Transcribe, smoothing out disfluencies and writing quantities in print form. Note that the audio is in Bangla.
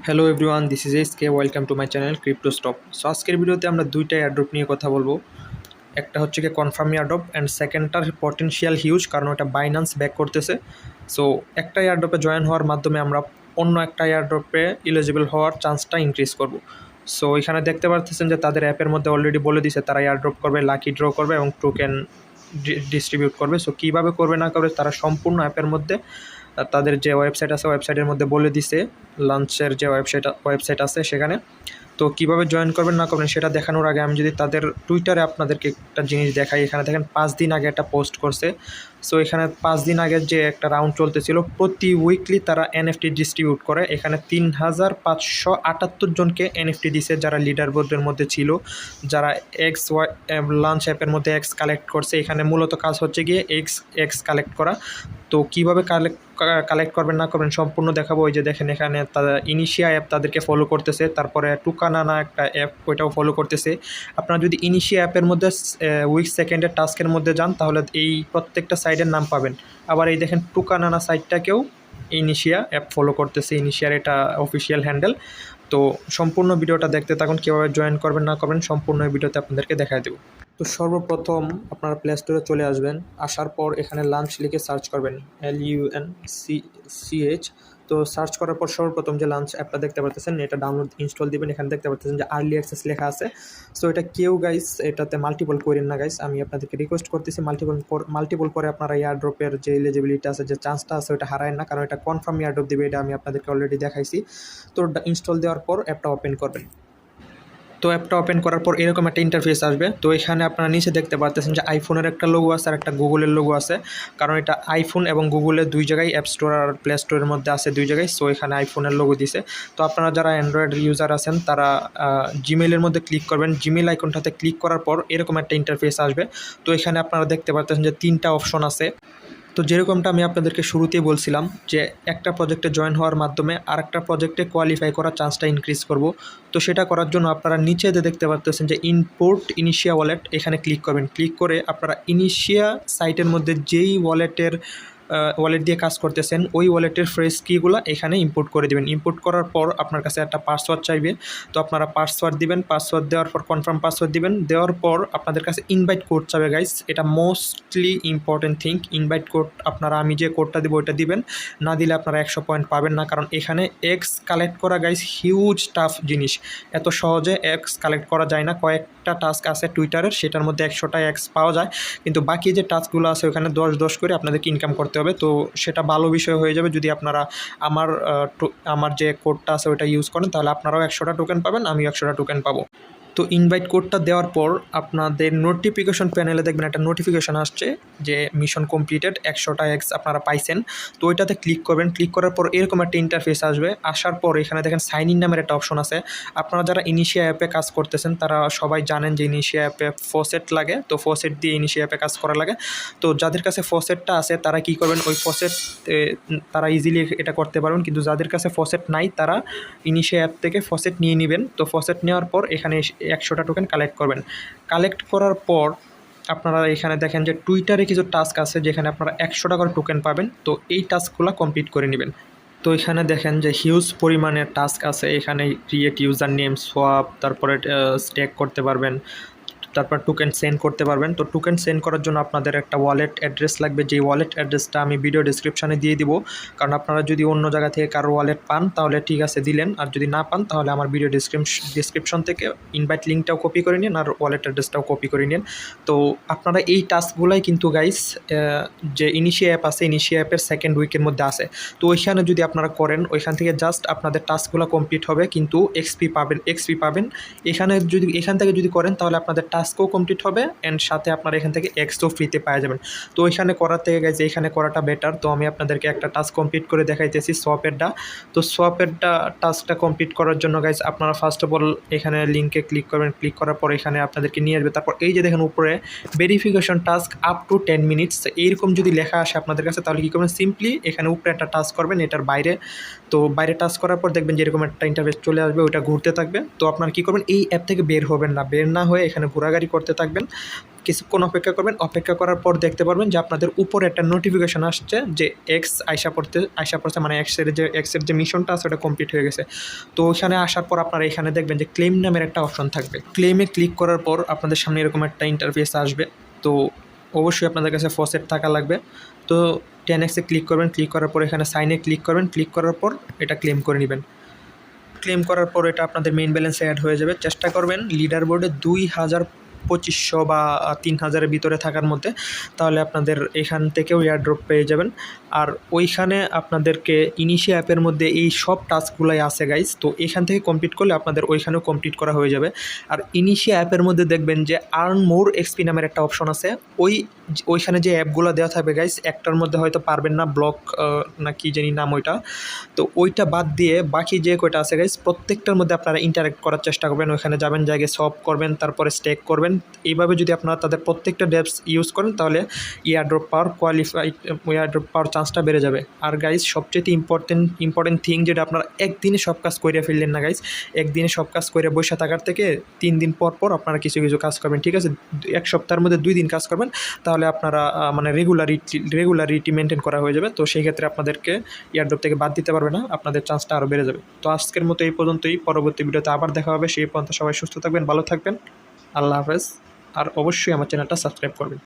Hello everyone, this is SK. Welcome to my channel crypto stock. So আজকের ভিডিওতে আমরা দুইটা এয়ারড্রপ নিয়ে কথা বলবো। একটা হচ্ছে কি কনফার্ম এয়ারড্রপ অ্যান্ড সেকেন্ডটার পটেনশিয়াল হিউজ, কারণ ওটা বাইন্যান্স ব্যাক করতেছে। সো একটা এয়ারড্রপে জয়েন হওয়ার মাধ্যমে আমরা অন্য একটা এয়ারড্রপে এলিজিবল হওয়ার চান্সটা ইনক্রিজ করব। সো এখানে দেখতে পাচ্ছেন যে তাদের অ্যাপের মধ্যে অলরেডি বলে দিছে তারা এয়ারড্রপ করবে, লাকি ড্র করবে এবং টোকেন ডিস্ট্রিবিউট করবে। সো কীভাবে করবে না করবে তারা সম্পূর্ণ অ্যাপের মধ্যে তাদের যে ওয়েবসাইট আছে ওয়েবসাইটের মধ্যে বলে দিছে। লঞ্চের যে ওয়েবসাইট আছে সেখানে। তো কীভাবে জয়েন করবেন না করবেন সেটা দেখানোর আগে আমি যদি তাদের টুইটারে আপনাদেরকে একটা জিনিস দেখাই। এখানে দেখেন 5 দিন আগে একটা পোস্ট করছে। সো এখানে 5 দিন আগের যে একটা রাউন্ড চলতেছিল, প্রতি উইকলি তারা এনএফটি ডিস্ট্রিবিউট করে। এখানে 3578 জনকে এনএফটি দিছে যারা লিডার বোর্ডের মধ্যে ছিল, যারা লঞ্চ অ্যাপের মধ্যে এক্স কালেক্ট করছে। এখানে মূলত কাজ হচ্ছে গিয়ে এক্স কালেক্ট করা। তো কীভাবে কালেক্ট করবেন না করবেন সম্পূর্ণ দেখাবো। ওই যে দেখেন এখানে তারা ইনিশিয়া অ্যাপ তাদেরকে ফলো করতেছে, তারপরে টুকানানা একটা অ্যাপ ওইটাও ফলো করতেছে। আপনারা যদি ইনিশিয়া অ্যাপের মধ্যে উইক সেকেন্ডের টাস্কের মধ্যে যান তাহলে এই প্রত্যেকটা সাইডের নাম পাবেন। আবার এই দেখেন টুকানানা সাইটটাকেও ইনিশিয়া অ্যাপ ফলো করতেছে, ইনিশিয়ার এটা অফিসিয়াল হ্যান্ডেল। তো সম্পূর্ণ ভিডিওটা দেখতে থাকুন, কীভাবে জয়েন করবেন না করবেন সম্পূর্ণ ভিডিওতে আপনাদেরকে দেখাই দেবো। তো সর্বপ্রথম আপনারা প্লে স্টোরে চলে আসবেন। আসার পর এখানে লাঞ্চ লিখে সার্চ করবেন, LUNCH। তো সার্চ করার পর সর্বপ্রথম যে লাঞ্চ অ্যাপটা দেখতে পাচ্ছেন এটা ডাউনলোড ইনস্টল দিবেন। এখানে দেখতে পাচ্ছেন যে আর্লি অ্যাক্সেস লেখা আছে। সো এটা কেউ গাইস এটাতে মাল্টিপল করেন না গাইস, আমি আপনাদেরকে রিকোয়েস্ট করতেছি মাল্টিপল করে আপনারা এয়ারড্রপের যে এলিজিবিলিটি আছে, যে চান্সটা আছে ওটা হারায় না, কারণ এটা কনফার্ম এয়ারড্রপ দিবে, এটা আমি আপনাদেরকে অলরেডি দেখাইছি। তো ইনস্টল দেওয়ার পর অ্যাপটা ওপেন করবেন। তো অ্যাপটা ওপেন করার পর এরকম একটা ইন্টারফেস আসবে। তো এখানে আপনারা নিচে দেখতে পাচ্ছেন যে আইফোনের একটা লোগো আছে আর একটা গুগলের লোগো আছে, কারণ এটা আইফোন এবং গুগলের দুই জায়গায় অ্যাপ স্টোর আর প্লে স্টোরের মধ্যে আছে দুই জায়গায়। সো এখানে আইফোনের লোগো দিছে। তো আপনারা যারা অ্যান্ড্রয়েড ইউজার আছেন তারা জিমেইলের মধ্যে ক্লিক করবেন। জিমেইল আইকনটাতে ক্লিক করার পর এরকম একটা ইন্টারফেস আসবে। তো এখানে আপনারা দেখতে পাচ্ছেন যে 3টা অপশন আছে। তো যেরকমটা আমি আপনাদেরকে শুরুতেই বলছিলাম যে একটা প্রজেক্টে জয়েন হওয়ার মাধ্যমে আরেকটা প্রজেক্টে কোয়ালিফাই করার চান্সটা ইনক্রিজ করব। তো সেটা করার জন্য আপনারা নিচে দেখতে পাচ্ছেন যে ইম্পোর্ট ইনিশিয়া ওয়ালেট, এখানে ক্লিক করবেন। ক্লিক করে আপনারা ইনিশিয়া সাইটের মধ্যে যেই ওয়ালেট দিয়ে কাজ করতেছেন ওই ওয়ালেটের ফ্রেশ কিগুলো এখানে ইম্পোর্ট করে দেবেন। ইম্পোর্ট করার পর আপনার কাছে একটা পাসওয়ার্ড চাইবে। তো আপনারা পাসওয়ার্ড দিবেন, পাসওয়ার্ড দেওয়ার পর কনফার্ম পাসওয়ার্ড দিবেন। দেওয়ার পর আপনাদের কাছে ইনভাইট কোড চাবে গাইস, এটা mostly important thing. Invite code আপনারা আমি যে কোডটা দিব ওইটা দিবেন, না দিলে আপনারা 100 পয়েন্ট পাবেন না, কারণ এখানে এক্স কালেক্ট করা গাইস হিউজ টাফ জিনিস। এত সহজে এক্স কালেক্ট করা যায় না। কয়েকটা টাস্ক আছে টুইটারের, সেটার মধ্যে 100টা এক্স পাওয়া যায়, কিন্তু বাকি যে টাস্কগুলো আছে ওখানে 10 করে আপনাদেরকে ইনকাম করতে হবে। তো সেটা ভালো বিষয় হয়ে যাবে যদি আপনারা আমার যে কোডটা আছে ওটা ইউজ করেন, তাহলে আপনারাও 100টা টোকেন পাবেন, আমিও 100টা টোকেন পাবো। তো ইনভাইট কোডটা দেওয়ার পর আপনাদের নোটিফিকেশন প্যানেলে দেখবেন একটা নোটিফিকেশন আসছে যে মিশন কমপ্লিটেড, 100টা এক্স আপনারা পাইছেন। তো ওইটাতে ক্লিক করবেন। ক্লিক করার পর এরকম একটা ইন্টারফেস আসবে। আসার পর এখানে দেখেন সাইন ইন নামের একটা অপশন আছে। আপনারা যারা ইনিশিয়া অ্যাপে কাজ করতেছেন তারা সবাই জানেন যে ইনিশিয়া অ্যাপে ফসেট লাগে। তো ফসেট দিয়ে ইনিশিয়া অ্যাপে কাজ করা লাগে। তো যাদের কাছে ফসেটটা আছে তারা কি করবেন, ওই ফসেট তারা ইজিলি এটা করতে পারবেন, কিন্তু যাদের কাছে ফসেট নাই তারা ইনিশিয়া অ্যাপ থেকে ফসেট নিয়ে নেবেন। তো ফসেট নেওয়ার পর এখানে 100টা টোকেন কালেক্ট করবেন। কালেক্ট করার পর আপনারা এখানে দেখেন যে টুইটারে কিছু টাস্ক আছে যেখানে আপনারা 100টা করে টোকেন পাবেন। তো এই টাস্কগুলো কমপ্লিট করে নেবেন। তো এখানে দেখেন যে হিউজ পরিমাণের টাস্ক আছে। এখানে ক্রিয়েট ইউজার নেম, সোয়াপ, তারপরে স্টেক করতে পারবেন, তারপর টোকেন সেন্ড করতে পারবেন। তো টোকেন সেন্ড করার জন্য আপনাদের একটা ওয়ালেট অ্যাড্রেস লাগবে, যেই ওয়ালেট অ্যাড্রেসটা আমি ভিডিও ডিসক্রিপশানে দিয়ে দিব। কারণ আপনারা যদি অন্য জায়গা থেকে কারো ওয়ালেট পান তাহলে ঠিক আছে দিলেন, আর যদি না পান তাহলে আমার ভিডিও ডিসক্রিপশন থেকে ইনভাইট লিঙ্কটাও কপি করে নিন আর ওয়ালেট অ্যাড্রেসটাও কপি করে নিন। তো আপনারা এই টাস্কগুলাই কিন্তু গাইস যে ইনিশিয়া অ্যাপ আছে, ইনিশিয়া অ্যাপের সেকেন্ড উইকের মধ্যে আছে। তো ওইখানে যদি আপনারা করেন ওইখান থেকে জাস্ট আপনাদের টাস্কগুলো কমপ্লিট হবে, কিন্তু এক্সপি পাবেন। এখান থেকে যদি করেন তাহলে আপনাদের টাস্কও কমপ্লিট হবে অ্যান্ড সাথে আপনারা এখান থেকে এক্সও ফ্রিতে পাওয়া যাবেন। তো ওইখানে করার থেকে গাইজ এইখানে করাটা বেটার। তো আমি আপনাদেরকে একটা টাস্ক কমপ্লিট করে দেখাইতেছি সোয়াপেরটা। তো সোয়াপেরটা টাস্কটা কমপ্লিট করার জন্য গাইজ আপনারা ফার্স্ট অফ অল এখানে লিঙ্কে ক্লিক করবেন। ক্লিক করার পর এখানে আপনাদেরকে নিয়ে আসবে। তারপর এই যে দেখেন উপরে verification task up to 10 minutes, এইরকম যদি লেখা আসে আপনাদের কাছে তাহলে কী করবেন, সিম্পলি এখানে উপরে একটা টাস্ক করবেন এটার বাইরে। তো বাইরে টাস্ক করার পর দেখবেন যেরকম একটা ইন্টারফেস চলে আসবে, ওইটা ঘুরতে থাকবে। তো আপনারা কী করবেন, এই অ্যাপ থেকে বের হবেন না, বের না হয়ে এখানে ঘোরাঘুরি করতে থাকবেন। কিছুক্ষণ অপেক্ষা করবেন, অপেক্ষা করার পর দেখতে পারবেন যে আপনাদের উপরে একটা নোটিফিকেশন আসছে যে এক্স আইসা পড়ছে, মানে এক্সের যে মিশনটা আছে ওটা কমপ্লিট হয়ে গেছে। তো ওইখানে আসার পর আপনারা এখানে দেখবেন যে ক্লেম নামের একটা অপশন থাকবে। ক্লেমে ক্লিক করার পর আপনাদের সামনে এরকম একটা ইন্টারফেস আসবে। তো অবশ্যই আপনাদের কাছে ফসেট থাকা লাগবে। তো 10x ক্লিক করবেন, ক্লিক করার পর এখানে সাইনে ক্লিক করবেন, ক্লিক করার পর এটা ক্লেম করে নেবেন। ক্লেম করার পর এটা আপনাদের মেইন ব্যালেন্সে অ্যাড হয়ে যাবে। চেষ্টা করবেন লিডার বোর্ডে 2500 বা 3000-এর ভিতরে থাকার মধ্যে, তাহলে আপনাদের এখান থেকেও এয়ারড্রপ পেয়ে যাবেন। আর ওইখানে আপনাদেরকে ইনিশিয়া অ্যাপের মধ্যে এই সব টাস্কগুলাই আছে গাইজ, তো এখান থেকে কমপ্লিট করলে আপনাদের ওইখানেও কমপ্লিট করা হয়ে যাবে। আর ইনিশিয়া অ্যাপের মধ্যে দেখবেন যে আর্ন মোর এক্সপি নামের একটা অপশন আছে। ওইখানে যে অ্যাপগুলো দেওয়া থাকবে গাইজ, একটার মধ্যে হয়তো পারবেন না, ব্লক না কি জানি নাম ওইটা, তো ওইটা বাদ দিয়ে বাকি যে কয়টা আছে গাইজ প্রত্যেকটার মধ্যে আপনারা ইন্টারেক্ট করার চেষ্টা করবেন। ওইখানে যাবেন, জায়গায় সলভ করবেন, তারপরে স্টেক করবেন। এইভাবে যদি আপনারা তাদের প্রত্যেকটা ডেপস ইউজ করেন তাহলে এয়ারড্রপ পাওয়ার চান্সটা বেড়ে যাবে। আর গাইজ সবচেয়ে ইম্পর্টেন্ট থিং যেটা আপনারা একদিনে সব কাজ করে ফেললেন না গাইজ, একদিনে সব কাজ করে বসে থাকার থেকে 3 দিন পর আপনারা কিছু কাজ করবেন, ঠিক আছে? এক সপ্তাহের মধ্যে 2 দিন কাজ করবেন, তাহলে আপনারা মানে রেগুলারিটি মেনটেন করা হয়ে যাবে। তো সেই ক্ষেত্রে আপনাদেরকে এয়ারড্রপ থেকে বাদ দিতে পারবে না, আপনাদের চান্সটা আরও বেড়ে যাবে। তো আজকের মতো এই পর্যন্তই, পরবর্তী ভিডিওতে আবার দেখা হবে। সেই পর্যন্ত সবাই সুস্থ থাকবেন, ভালো থাকবেন, আল্লাহ হাফেজ। আর অবশ্যই আমার চ্যানেলটা সাবস্ক্রাইব করবেন।